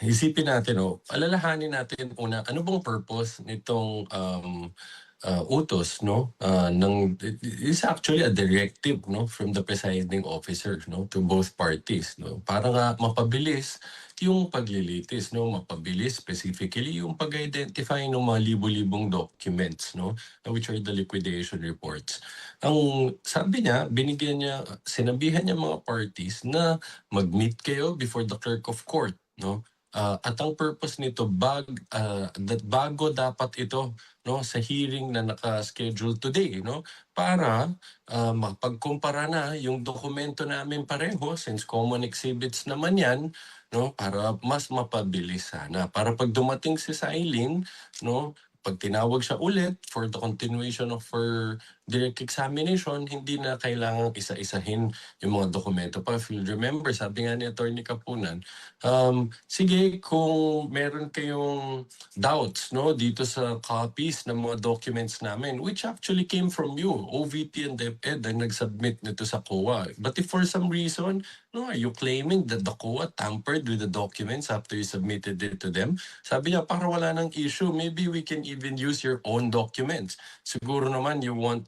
isipin natin, alalahanin natin una, ano bang purpose nitong utos, no? It's actually a directive, no, from the presiding officer, no, to both parties, no, para nga mapabilis yung paglilitis, no, mapabilis specifically yung pag-identify ng mga libo-libong documents, no, which are the liquidation reports. Ang sabi niya, sinabihan niya mga parties na mag-meet kayo before the clerk of court, no? At ang purpose nito, bago dapat ito, no, sa hearing na naka-schedule today, no, para mapagkumpara na yung dokumento namin pareho, since common exhibits naman yan, no, para mas mapabilis sana. Para pag dumating si Silene, no, pag tinawag siya ulit for the continuation of her direct examination, hindi na kailangang isa-isahin yung mga dokumento pa. If you'll remember, sabi nga ni Atty. Kapunan, sige, kung meron kayong doubts, no, dito sa copies ng mga documents namin, which actually came from you, OVP and DepEd ang nag-submit nito sa COA. But if for some reason, no, are you claiming that the COA tampered with the documents after you submitted it to them? Sabi niya, para wala ng issue, maybe we can even use your own documents. Siguro naman you want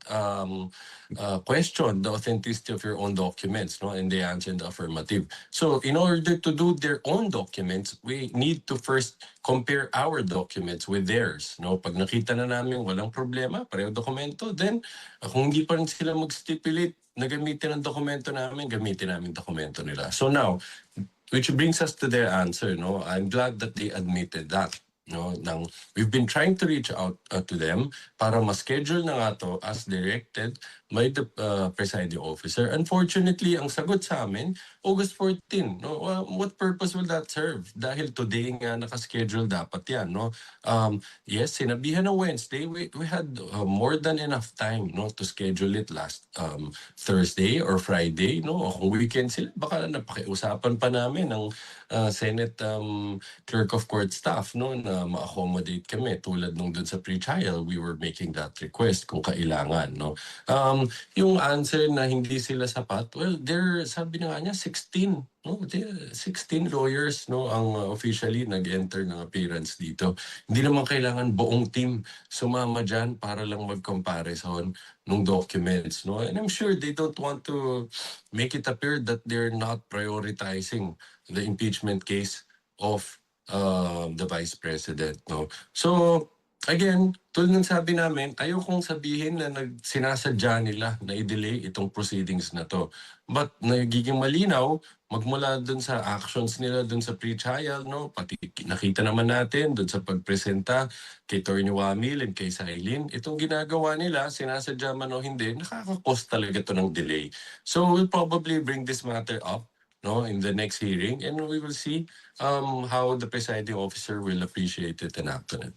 question the authenticity of your own documents, no? And they answered the affirmative. So in order to do their own documents, we need to first compare our documents with theirs, no? Pag nakita na namin walang problema, pareho dokumento, then kung hindi pa rin sila mag-stipulate na gamitin ang dokumento namin, gamitin namin dokumento nila. So now, which brings us to their answer, no? I'm glad that they admitted that. No, we've been trying to reach out to them para ma-schedule na nga to as directed by the presiding officer. Unfortunately, ang sagot sa amin, August 14. No? What purpose will that serve? Dahil today nga naka-schedule dapat yan. No? Yes, sinabihan na Wednesday, we had more than enough time, no, to schedule it last Thursday or Friday. No? Kung weekend sila, baka napakiusapan pa namin ng Senate Clerk of Court staff, no, na ma-accommodate kami tulad nung dun sa pre-trial, we were making that request kung kailangan, no. Yung answer na hindi sila sapat, well, sabi na nga niya 16, no, 16 lawyers, no, ang officially nag-enter ng appearance dito. Hindi naman kailangan buong team sumama dyan para lang mag-comparison ng documents, no. And I'm sure they don't want to make it appear that they're not prioritizing the impeachment case of the Vice President, no. So again, tulad ng sabi namin, ayokong sabihin na sinasadya nila na i-delay itong proceedings na to. But nagiging malinaw, magmula dun sa actions nila dun sa pre-trial, no? Pati nakita naman natin dun sa pagpresenta kay Atty. Wamil and kay Silene, itong ginagawa nila, sinasadya man o hindi, nakaka-cause talaga to ng delay. So we'll probably bring this matter up, no, in the next hearing, and we will see how the presiding officer will appreciate it and act on it.